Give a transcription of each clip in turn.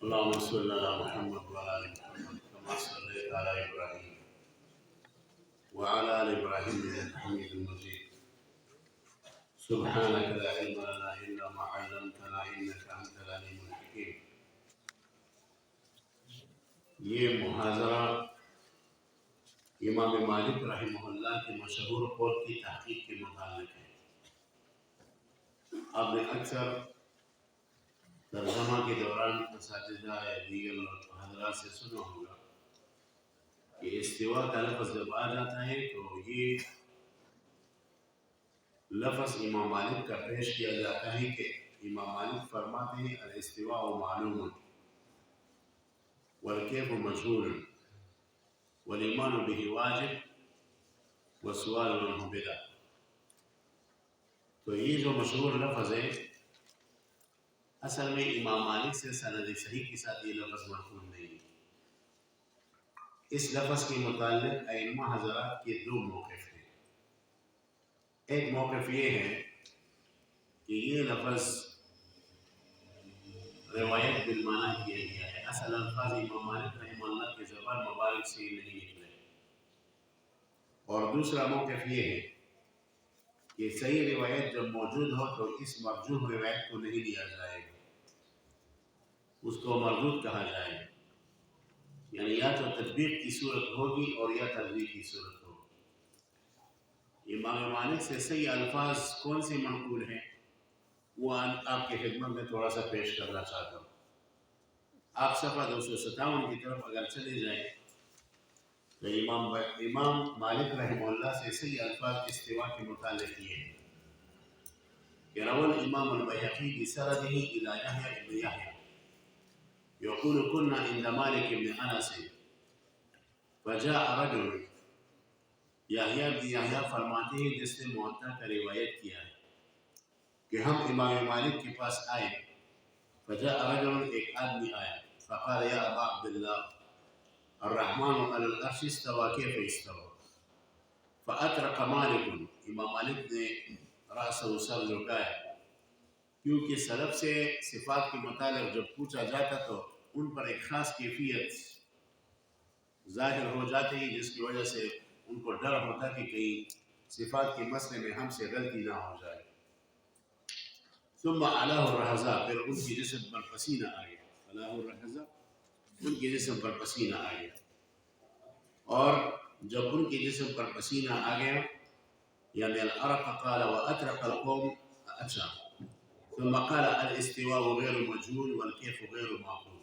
اللهم صل على محمد وعلى ال محمد كما صليت على ابراهيم وعلى ال ابراهيم انك حميد مجيد. سبحانك لا علم لنا الا ما علمتنا انك انت العليم الحكيم. یہ محاضرہ امام مالک رحمہ اللہ کے مشہور قول کی تحقیق کے متعلق ہے. آپ نے اکثر ترجمہ کے دوران اساتذہ یا دیگر حضرات سے سنا ہوگا کہ استوا کا لفظ جب آ جاتا ہے تو یہ لفظ امام مالک کا پیش کیا جاتا ہے کہ امام مالک فرماتے ہیں الاستواء معلوم والکیف مجهول والایمان به واجب والسؤال عنه بدعہ. تو یہ جو مشہور لفظ ہے اصل میں امام مالک سے سند صحیح کے ساتھ یہ لفظ منقول نہیں ہے. اس لفظ کے متعلق ائمہ حضرات کے دو موقف ہیں. ایک موقف یہ ہے کہ یہ لفظ روایت بالمعنی کیا گیا ہے، اصل الفاظ امام مالک رحمہ اللہ کے زبان مبارک سے نہیں نکلے. اور دوسرا موقف یہ ہے کہ صحیح روایت جب موجود ہو تو اس مرجوح روایت کو نہیں لیا جائے گا، اس کو مردود کہا جائے گا. یعنی یا تو تطبیق کی صورت ہوگی اور یا تردید کی صورت ہوگی. امام مالک سے صحیح الفاظ کون سے منقول ہیں وہ آپ کی خدمت میں تھوڑا سا پیش کرنا چاہتا ہوں. آپ صفحہ 257 کی طرف اگر چلے جائیں تو امام مالک رحمہ اللہ سے صحیح الفاظ استواء کے متعلق یہ ہے کہ روى الامام البيهقي بسنده الى يحيى بن يحيى يقول كنا عند مالك بن انس فجاء رجل. یحییٰ بن یحییٰ فرماتے ہیں جس نے موطا کا روایت کیا ہے کہ ہم امام مالک کے پاس آئے. فجاء رجل، ایک آدمی آیا. فقال یا ابا عبداللہ الرحمن علی العرش استوى کیف استوى؟ فأطرق مالک، امام مالک نے رأس و سر جھکایا، کیونکہ سلف سے صفات کے متعلق جب پوچھا جاتا تو ان پر ایک خاص کیفیت ظاہر ہو جاتی ہے جس کی وجہ سے ان کو ڈر ہوتا کہ کہیں صفات کے مسئلے میں ہم سے غلطی نہ ہو جائے. ثم علاہ الرحزہ، پھر ان کی جسم پر پسینہ آ گیا. علاہ الرحزہ، ان کی جسم پر پسینہ آ گیا. اور جب ان کی جسم پر پسینہ آ گیا یعنی العرق قال واطرق القوم. اچھا، ثم قال الاستواء غیر مجهول والکیف غیر معقول.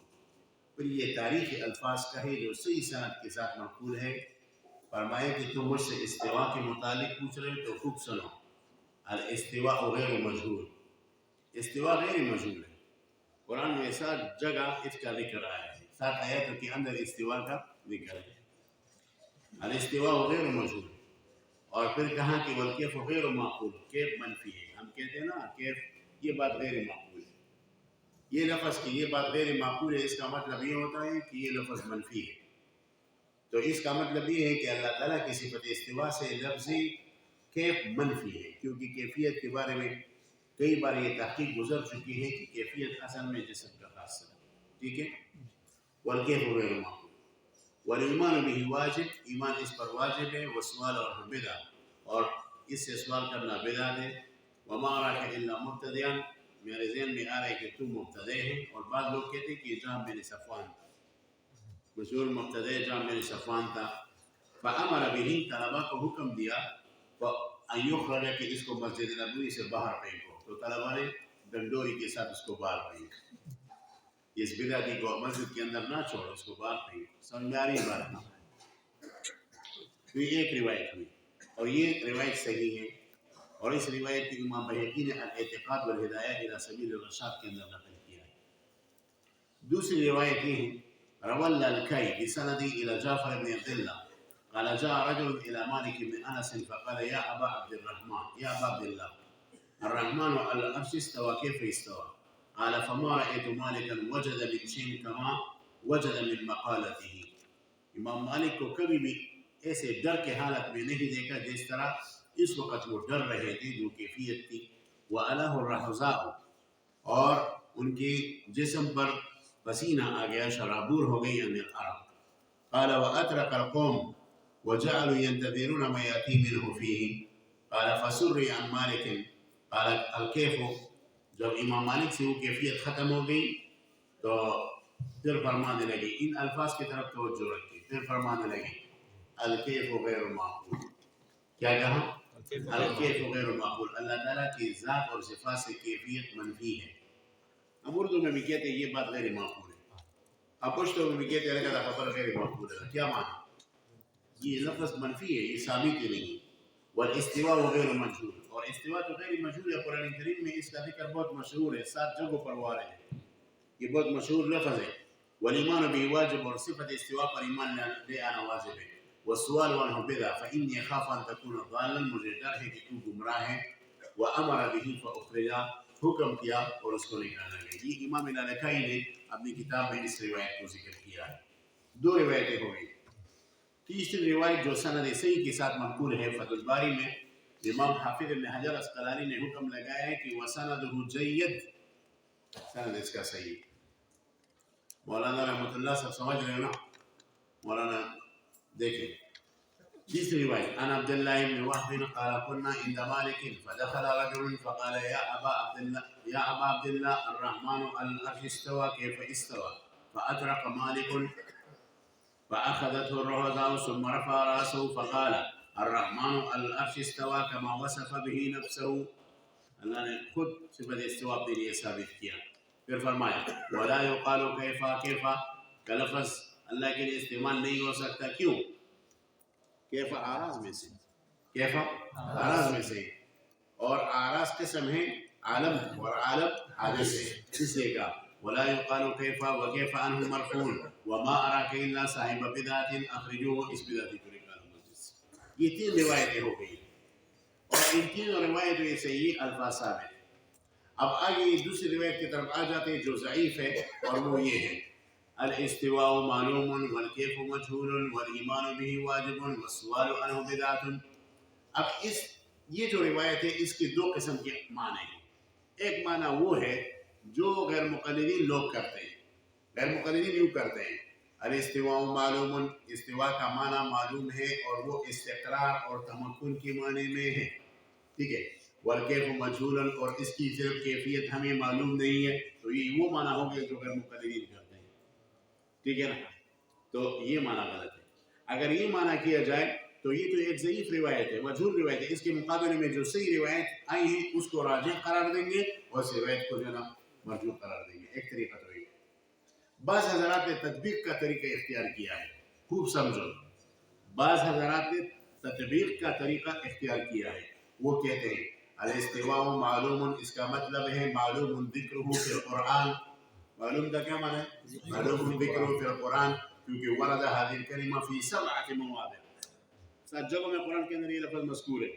پھر یہ تاریخی الفاظ کہے جو صحیح سند کے ساتھ منقول ہے. فرمائے کہ تم مجھ سے استواء کے متعلق پوچھ رہے تو خوب سنو. الاستواء غیر مجهول، استواء غیر مجهول ہے. قرآن میں 7 جگہ اس کا ذکر آیا ہے، 7 آیاتوں کے اندر استواء کا ذکر ہے. الاستواء غیر مجهول، اور پھر کہا کہ والکیف غیر معقول، کیف منفی ہے. ہم کہتے ہیں نا کیف، یہ بات غیر معقول ہے. یہ لفظ کہ یہ بات غیر معقول ہے، اس کا مطلب یہ ہوتا ہے کہ یہ لفظ منفی ہے. تو اس کا مطلب یہ ہے کہ اللہ تعالیٰ کی صفت استواء سے لفظی کیف منفی ہے، کیونکہ کیفیت کے بارے میں کئی بار یہ تحقیق گزر چکی ہے کہ کیفیت اصل میں جسم کا خاصہ ہے. ٹھیک ہے. والکیف غیر معقول والایمان به واجب، ایمان اس پر واجب ہے. والسؤال عنہ بدعہ، اور اس سے سوال کرنا بدعت ہے. وما اراک الا مبتدعا، میرے ذہن میں آ رہا ہے کہ تو مبتدع ہے. اور بعض لوگ کہتے ہیں کہ جہاں بن صفوان، مشہور مبتدع جہاں بن صفوان تھا. فامر به، طلبا کو حکم دیا ان یخرج، کہ اس کو مسجد نبوی سے باہر پھینکو. تو طلبا نے ڈنڈوری کے ساتھ اس کو باہر پھینکا. اس بدعتی کو مسجد کے اندر نہ چھوڑو، اس کو باہر پھینکو. سمجھاری بات نہیں. تو یہ ایک روایت ہوئی اور یہ روایت صحیح ہے. اور اس روایت کی امام بیہقی نے الاعتقاد والہدایہ الی سبیل الرشاد کے اندر نقل کیا ہے. دوسری روایت یہ ہے روى اللالكائي بسنده الى جعفر بن عبد الله قال جاء رجل الى مالك بن انس فقال يا ابا عبد الرحمن، يا ابا عبد الله الرحمن على العرش استوى كيف استوى؟ قال فما رايت مالكا وجد من شيء كما وجد من مقالته. امام مالک کو کبھی بھی ایسے ڈر کے حالت میں نہیں دیکھا جس طرح اس وقت وہ ڈر رہے تھے، جو کیفیت تھی. وعلاه الرحزاء، اور ان کی جسم پر پسینہ آ گیا، شرابور ہو گئی ان العرق. قال وأترك القوم وجعلوا ينتظرون ما يأتي منه فيه. قال فسري عن مالك قال الكيف. جب امام مالک سے وہ کیفیت ختم ہو گئی تو پھر فرمانے لگے، ان الفاظ کی طرف توجہ رکھیں، پھر فرمانے لگے الکیف غیر معقول. کیا کہا؟ الکیف غیر معقول. اللہ تعالیٰ کی ذات اور صفات سے کیفیت منفی ہے. ہم اردو میں بھی کہتے ہیں یہ بات غیر معقول ہے، آپ پشتو میں بھی کہتے ہیں کہ خبر غیر معقول ہے. کیا معنی؟ یہ لفظ منفی ہے، یہ ثابت ہی نہیں. والاستواء غیر مجهول، اور استواء تو غیر مجهول ہے. قرآن کریم میں اس کا ذکر بہت مشہور ہے، 7 جگہوں پر وہ آ رہے ہیں، یہ بہت مشہور لفظ ہے. والایمان به واجب، اور صفت استواء پر ایمان لے آنا واجب ہے. والسؤال عنه بدعة فإني أخاف أن تكون ضالا، مجھے ڈر ہے کہ تو گمراہ ہے. وأمر به فأخرج، حکم کیا اور اس کو نکالا گیا. یہ امام لالکائی نے اپنی کتاب میں اس روایت کو ذکر کیا ہے. 2 روایتیں ہو گئی. تیسری روایت جو سند صحیح کے ساتھ منقول ہے فتح الباری میں، امام حافظ ابن حجر اسقلانی نے حکم لگایا ہے کہ وسندہ جید، سند اس کا صحیح. مولانا رحمۃ اللہ سب سمجھ رہے ہو نا؟ مولانا دیکھیں تیسری روایت، عن عبد الله بن وهب قال كنا عند مالك فدخل رجل فقال يا أبا عبد الله الرحمن على العرش استوى كيف استوى؟ فأطرق مالك فأخذته الرهزاء ثم رفع رأسه فقال الرحمن على العرش استوى كما وصف به نفسه. اللہ نے خود صفت استواء اپنے لیے ثابت کیا. پھر فرمایا ولا يقال كيف كيف کا لفظ اللہ کے لیے استعمال نہیں ہو سکتا. کیوں؟ کیف آراز میں سے، کیف آراز میں سے، اور آراز قسم ہے عالم، اور عالم حادث ہے، اس لیے کہا ولا يقال كيف وكيف عنه مرفوع وما أراك إلا صاحب بدعة أخرجوه اس بدعتی کو نکالو مسجد سے. یہ 3 روایتیں ہو گئی، اور ان 3 روایتوں سے یہ الفاظ ثابت ہے. اب آگے دوسری روایت کی طرف آ جاتے ہیں جو ضعیف ہے، اور وہ یہ ہے الاستواء معلوم والکیف مجهول والایمان به واجب والسؤال عنه بدعة. اب یہ جو روایت ہے اس کی 2 قسم کے معنی ہیں. ایک معنی وہ ہے جو غیر مقلدین لوگ کرتے ہیں. غیر مقلدین یوں کرتے ہیں الاستواء معلوم، استواء کا معنی معلوم ہے اور وہ استقرار اور تمکن کے معنی میں ہے، ٹھیک ہے. والکیف مجهول، اور اس کی صرف کیفیت ہمیں معلوم نہیں ہے. تو یہ وہ معنی ہو گیا جو غیر مقلدین کرتے ہیں، ٹھیک ہے نا. تو یہ معنی غلط ہے. اگر یہ معنی کیا جائے تو یہ تو ایک ضعیف روایت ہے، مجہول روایت ہے. اس کے مقابلے میں جو صحیح روایت آئی ہیں اس کو راجح قرار دیں گے اور اس روایت کو جو نا مرجوح قرار دیں گے. ایک طریقہ تو یہ. بعض حضرات نے تطبیق کا طریقہ اختیار کیا ہے، خوب سمجھو. بعض حضرات نے تطبیق کا طریقہ اختیار کیا ہے. وہ کہتے ہیں الاستواء معلوم، اس کا مطلب ہے معلوم ذکرہ فی القرآن. معلوم کا کیا معنی ہے؟ معلوم ذکرہ فی القرآن، کیونکہ ورد هذه الکلمہ فی 7 مواضع، 7 جگہوں میں قرآن کے اندر یہ لفظ مذکور ہے.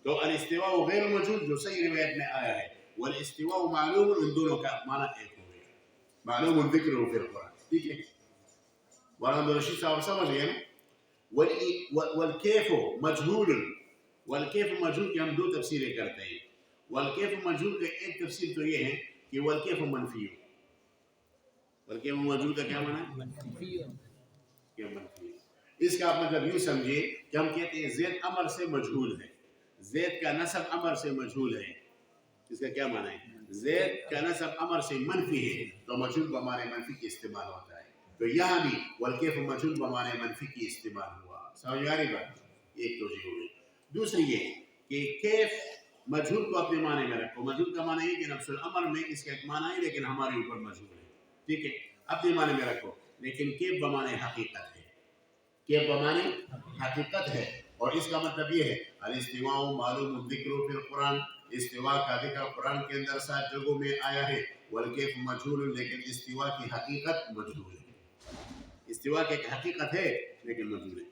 تو الاستواء غیر موجود جو صحیح روایت میں آیا ہے، والاستواء معلوم، ان دونوں کا معنی ایک ہو گیا. معلوم ذکرہ فی القرآن، ٹھیک ہے. مولانا رشید صاحب سمجھ گئے نا. والکیف مجہول، والکیف مجہول کی ہم 2 تفسیریں کرتے ہیں. والکیف مجہول کا ایک تفسیر تو یہ ہے کہ والکیف منفی ہو. والکیف مجہول کا کیا معنی ہے؟ منفی. اس کا مطلب یوں سمجھیے کہ ہم کہتے ہیں زید امر سے مجہول ہے، زید کا نسب امر سے مجہول ہے. اس کا کیا معنی ہے؟ زید کا نسب امر سے منفی ہے تو مجہول بمعنی منفی کی استعمال ہوتا ہے. تو یہاں بھی والکیف مجہول بمعنی منفی کی استعمال ہوا. سمجھ آ رہی بات؟ ایک توجہ ہو گئی. دوسری یہ کہ کیف مجہول کو اپنے معنی میں رکھو. مجہول کا معنی ہے کہ نفس الامر میں اس کا ایک معنی ہے لیکن ہمارے اوپر مجہول ہے، ٹھیک ہے، اپنے معنی میں رکھو. لیکن کیف بمعنی حقیقت ہے، کیف بمعنی حقیقت ہے. اور اس کا مطلب یہ ہے الاستواء معلوم الذکر فی القرآن، استواء کا ذکر قرآن کے اندر 7 جگہوں میں آیا ہے. والکیف مجہول، لیکن استواء کی حقیقت مجہول ہے. استواء کی حقیقت ہے لیکن مجہول ہے.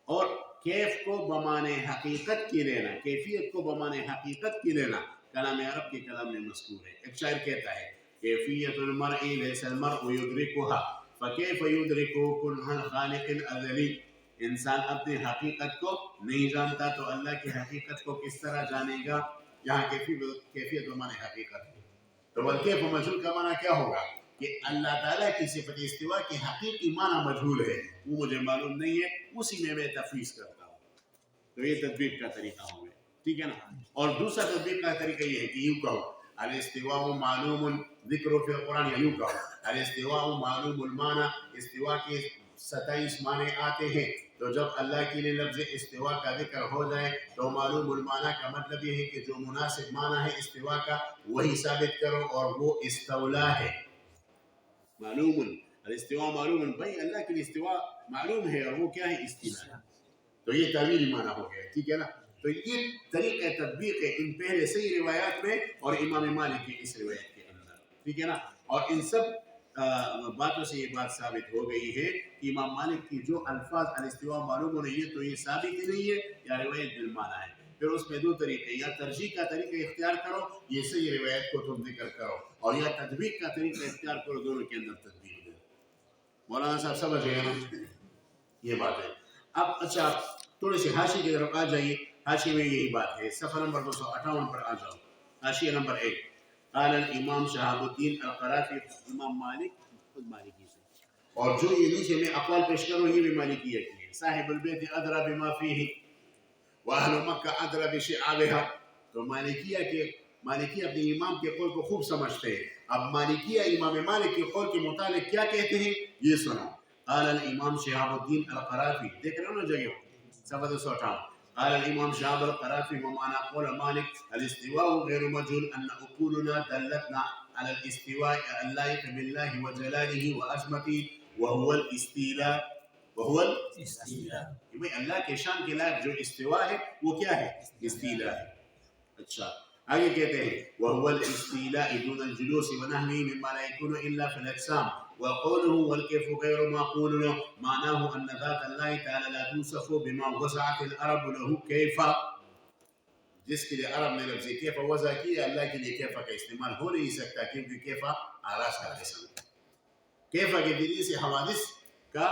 اور کیف کو بمعنی حقیقت کی لینا، کیفیت کو بمعنی حقیقت کی لینا کلام عرب کے کلام میں مذکور ہے. ایک شاعر کہتا ہے کیفیت المرء لیس المرء یدرکها فکیف یدرک کنہ الخالق الازلی. انسان اپنی حقیقت کو نہیں جانتا تو اللہ کی حقیقت کو کس طرح جانے گا. یہاں کیفیت بمعنی حقیقت ہے. تو والکیف مجہول کا معنی کیا ہوگا کہ اللہ تعالیٰ کی صفت استوا کی حقیقی معنی مجہول ہے، وہ مجھے معلوم نہیں ہے، اسی میں تفویض کرتا ہوں. تو یہ تطبیق کا طریقہ ہو گیا، ٹھیک ہے نا. اور دوسرا تطبیق کا طریقہ یہ ہے کہ یوں کہو الاستواء معلوم ذکر فی القرآن، یا یوں کہو الاستواء معلوم المعنی، استوا کے 27 معنی آتے ہیں. تو جب اللہ کے لیے لفظ استوا کا ذکر ہو جائے تو معلوم المعنی کا مطلب یہ ہے کہ جو مناسب معنی ہے استوا کا وہی ثابت کرو، اور وہ استولا ہے. معلوم الاستواء معلوم، بھائی اللہ کے لیے استوا معلوم ہے، اور وہ کیا ہے؟ استیلا. تو یہ تعویلی معنی ہو گیا، ٹھیک ہے نا. تو یہ طریقہ تطبیق ہے ان پہلے صحیح روایات میں اور امام مالک کی اس روایت کے اندر، ٹھیک ہے نا. اور ان سب باتوں سے یہ بات ثابت ہو گئی ہے کہ امام مالک کی جو الفاظ الاستواء معلوم ہو رہی ہے تو یہ ثابت ہی نہیں ہے یا روایت بالمعنی ہے. پھر اس میں دو طریقے، یا ترجیح کا طریقہ اختیار کرو، یہ صحیح روایت کو تم ذکر کرو، اور یا تطبیق کا طریقہ اختیار کرو، دونوں کے اندر تطبیق ہے. مولانا صاحب سمجھ گئے نا یہ بات ہے. اب اچھا تھوڑے سے حاشیے کی طرف آ جائیے. حاشیے میں یہی بات ہے، صفحہ نمبر 258 پر آ جاؤ. حاشیہ نمبر 1، قال الامام شہاب الدین القرافی، امام مالک خود مالکی سے، اور جو یہ نیچے میں اقوال پیش کروں یہ بھی مالکیہ کی ہے. صاحب البیت ادرا بما فیہ واہل مکہ ادرا بشعابها. تو مالکیہ اپنے امام کے قول کو خوب سمجھتے ہیں. اب مالکیہ امام مالک کے قول کے متعلق کیا کہتے ہیں یہ سنو. قال الامام شہاب الدین القرافی، دیکھ رہے ہو نا جگہ صفحہ 258. قال الامام شهاب القرافي ومعنى قول مالك الاستواء غير مجهول ان عقولنا دلتنا على الاستواء اللائق بالله وجلاله وعظمته وهو الاستيلاء. بھئی اللہ کے شان کے لائق جو استواء ہے وہ کیا ہے؟ استیلاء ہے. اچھا آگے کہتے ہیں وهو الاستيلاء دون الجلوس ونحوه مما لا يكون الا في الاجسام، وقوله والكيف غير معقول معناه ان ذات الله تعالى لا توصف بما وسعت العرب له كيف. جس کے لیے عرب نے لفظ کیف وضع کیا، اللہ کے لیے کیف کا استعمال ہو نہیں سکتا، کیونکہ کیف آراز کا قسم ہے. کیف کے ذریعے سے حوادث کا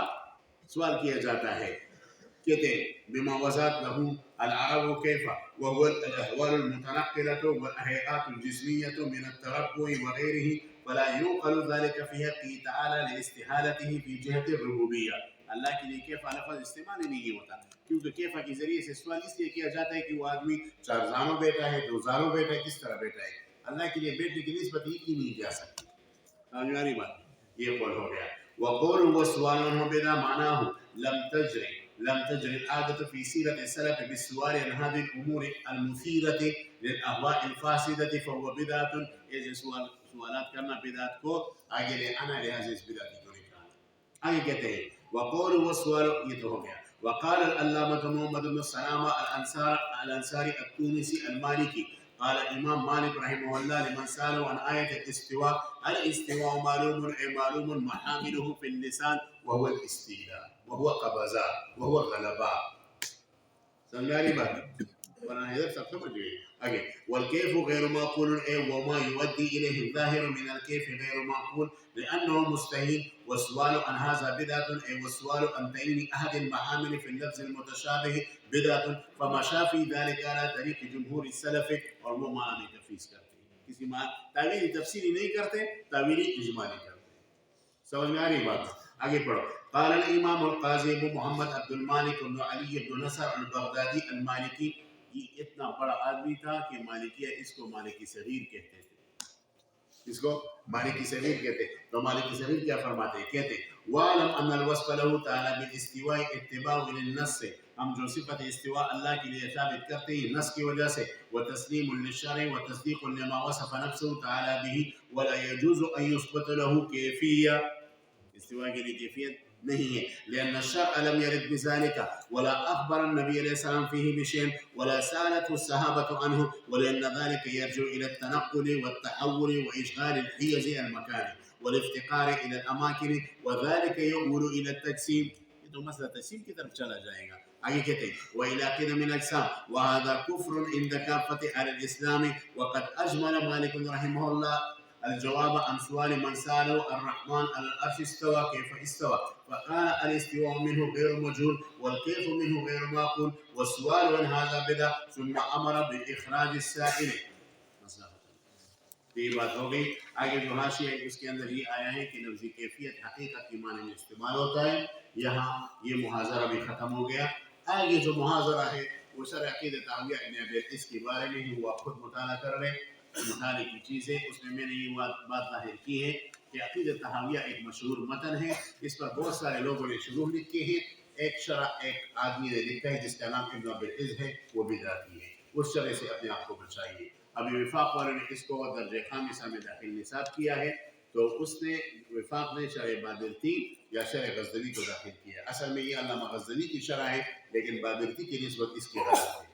سوال کیا جاتا ہے. کہتے ہیں بما وضعت له العرب كيف وهو الاحوال المتنقلة والهيئات الجسمية من التربع وغيره، فلا ينقل ذلك في حقه تعالى لاستحالته في جهة الربوبية. اللہ کے لیے کیفا لفظ استعمال ہی نہیں ہوتا، کیونکہ کیفا کے ذریعے سے سوال اس لیے کیا جاتا ہے کہ وہ آدمی 4 زانوں بیٹا ہے، 2 زانوں بیٹا ہے، کس طرح بیٹا ہے. اللہ کے لیے بیٹے کی نسبت ہی کی نہیں جا سکتی. سمجھانی بات یہ قول ہو گیا. وقول والسؤال عنه بلا معناه لم تجري العادة في سيرة السلف بالسؤال عن هذه الأمور المثيرة للأهواء الفاسدة فهو بدعة. یہ سوالات کرنا بدعت کو آگے لے آنا، لہذا اس بدعت کو نکالنا. آگے کہتے ہیں وقول والسؤال، یہ تو ہو گیا. وقال العلامة محمد بن سلامة الأنصاري التونسي المالكي قال الإمام مالك رحمه الله لمن سأله عن آية الاستواء الاستواء معلوم محامله في اللسان وهو الاستيلاء وهو قبضاء وهو غلباء. سمجھانی بات ورانا ادھر سب سمجھ گئے. آگے والكيف غير معقول وما يؤدي إليه الظاهر من الكيف غير معقول لأنه مستحيل، والسؤال عن هذا بدعة والسؤال عن تعيين أحد المعامل في اللفظ المتشابه بدعة، فمشى في ذلك على طريق جمهور السلف. اور وہ معنی تفویض کرتے ہیں، کسی تعویلی تفسیری نہیں کرتے، تعویلی اجمالی کرتے ہیں. سمجھ میں آ رہی بات؟ آگے پڑھو. قال الامام القاضی ابو محمد عبد المالک بن علی بن نصر البغدادی المالکی. یہ اتنا بڑا آدمی تھا کہ مالکیہ اس کو مالکی صغیر کہتے تھے، اس کو مالکی صغیر کہتے. تو مالکی صغیر کیا فرماتے ہیں؟ کہتے وَعَلَمْ أَنَّ الْوَصْفَ لَهُ تَعَالَى بِالِاسْتِوَاءِ اتِّبَاعٌ لِلنَّصِّ. ہم جو صفت استواء اللہ کے لیے ثابت کرتے ہیں نص کی وجہ سے، وَتَسْلِيمٌ لِلشَّرْعِ وَتَصْدِيقٌ لِمَا وَصَفَ نَفْسُهُ تَعَالَى بِهِ وَلَا يَجُوزُ أَن يُثْبَتَ لَهُ كَيْفِيَّةٌ. استواء کے لیے کیفیت نہیں ہے، لأن الشرع لم يرد بذلك ولا أخبر النبي عليه السلام فيه بشيء ولا سألته الصحابة عنه، ولأن ذلك يرجع إلى التنقل والتحول وإشغال الحيز المكان والافتقار إلى الأماكن، وذلك يؤول إلى التجسيم. یہ تو مسئلہ تجسیم کی طرف چلا جائے گا. آگے کہتے ہیں وإلى قدم الأجسام وهذا كفر عند كافة أهل الإسلام. وقد أجمل مالك رحمه الله الجواب عن سؤال من سأله الرحمن على العرش استوى كيف استوى، فقال الاستواء منه غير مجهول والكيف منه غير معقول والسؤال عن هذا بدعة، ثم أمر بإخراج السائل. تو یہ بات ہو گئی. آگے جو حاشیہ ہے اس کے اندر یہ آیا ہے کہ لفظ کیفیت حقیقت کے معنی میں استعمال ہوتا ہے. یہاں یہ محاذرہ بھی ختم ہو گیا. آگے جو محاذرہ ہے وہ شرح عقیدۃ طحاویہ ابن ابی العز کے بارے میں ہی، وہ آپ خود مطالعہ کر رہے ہیں. مطالعے کی چیز ہے. اس میں نے یہ بات ظاہر کی ہے کہ عقیدۃ طحاویہ ایک مشہور متن ہے. اس پر بہت سارے لوگوں نے شروح لکھے ہیں. ایک شرح ایک آدمی نے لکھا ہے جس کا نام ابن ابی العز ہے، وہ بدعتی ہے. اس شرح سے اپنے آپ کو بچائیے. ابھی وفاق والوں نے اس کو درجہ خامسہ میں داخل نصاب کیا ہے، تو اس نے وفاق نے شرح بابرتی یا شرح غزنوی کو داخل کیا. اصل میں یہ علامہ غزنوی کی شرح ہے، لیکن بابرتی کی نسبت اس کی غلط ہے.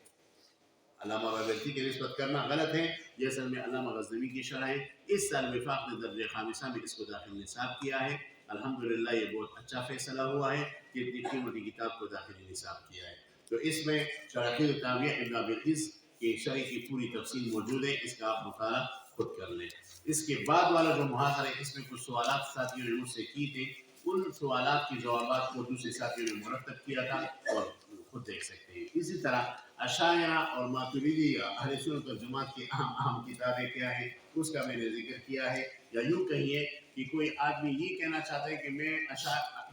علامہ بابرتی کی نسبت کرنا غلط ہے. یہ اصل میں علامہ غزنوی کی شرح ہے. اس سال وفاق نے درجہ خامسہ میں اس کو داخل نصاب کیا ہے. الحمدللہ یہ بہت اچھا فیصلہ ہوا ہے کہ اتنی قیمتی کتاب کو داخل نصاب کیا ہے. تو اس میں شرح عقیدۃ طحاویہ ابن ابی العز کی شرح کی پوری تفصیل موجود ہے. اس کا آپ مطالعہ خود کر لیں. اس کے بعد والا جو محاضرہ ہے، اس میں کچھ سوالات ساتھیوں نے مجھ سے کی تھے. ان سوالات کے جوابات کو دوسرے ساتھیوں نے مرتب کیا تھا اور خود دیکھ سکتے ہیں. اسی طرح اشاعرہ اور ماتریدیہ اہل سنت والجماعت کی اہم کتابیں کیا ہیں، اس کا میں نے ذکر کیا ہے. یا یوں کہیے کہ کوئی آدمی یہ کہنا چاہتا ہے کہ میں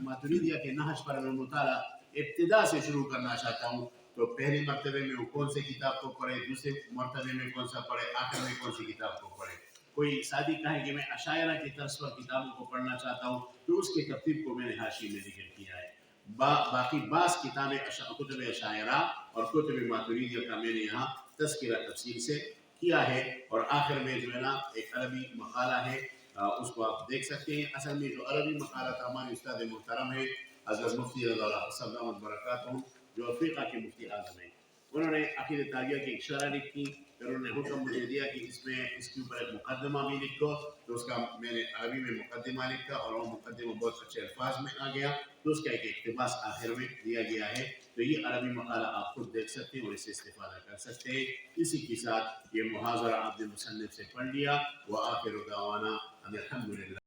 ماتریدیہ کے نہج پر میں مطالعہ ابتدا سے شروع کرنا چاہتا ہوں، تو پہلے مرتبے میں وہ کون سے کتاب کو پڑھے، دوسرے مرتبے میں کون سا پڑھے، آخر میں کون سی کتاب کو پڑھے. کوئی سادی کہے کہ میں اشاعرہ کی طرز پر کتابوں کو پڑھنا چاہتا ہوں، تو اس کی ترتیب کو میں نے حاشیے میں ذکر کیا ہے. باقی بعض کتابیں کتب اشاعرہ اور کتب ماتریدیہ کا میں نے یہاں تذکرہ تفصیل سے کیا ہے. اور آخر میں جو ہے نا ایک عربی مقالہ ہے، اس کو آپ دیکھ سکتے ہیں. اصل میں جو عربی مقالہ تھا، ہمارے استاد محترم ہے حضرت مفتی رضا اللہ حسن احمد برکاتہ، جو افریقہ کے مفتی اعظم ہیں، انہوں نے عقیدۃ طحاویہ کی ایک شرح لکھی. پھر انہوں نے حکم مجھے دیا کہ اس کے اوپر ایک مقدمہ بھی لکھو. تو اس کا میں نے عربی میں مقدمہ لکھا اور وہ مقدمہ بہت اچھے الفاظ میں آ گیا. تو اس کا ایک اقتباس آخر میں دیا گیا ہے. تو یہ عربی مقالہ آپ خود دیکھ سکتے ہیں اور اس سے استفادہ کر سکتے ہیں. اسی کے ساتھ یہ محاضرہ آپ نے مصنف سے پڑھ لیا. وآخر دعوانا ان الحمدللہ.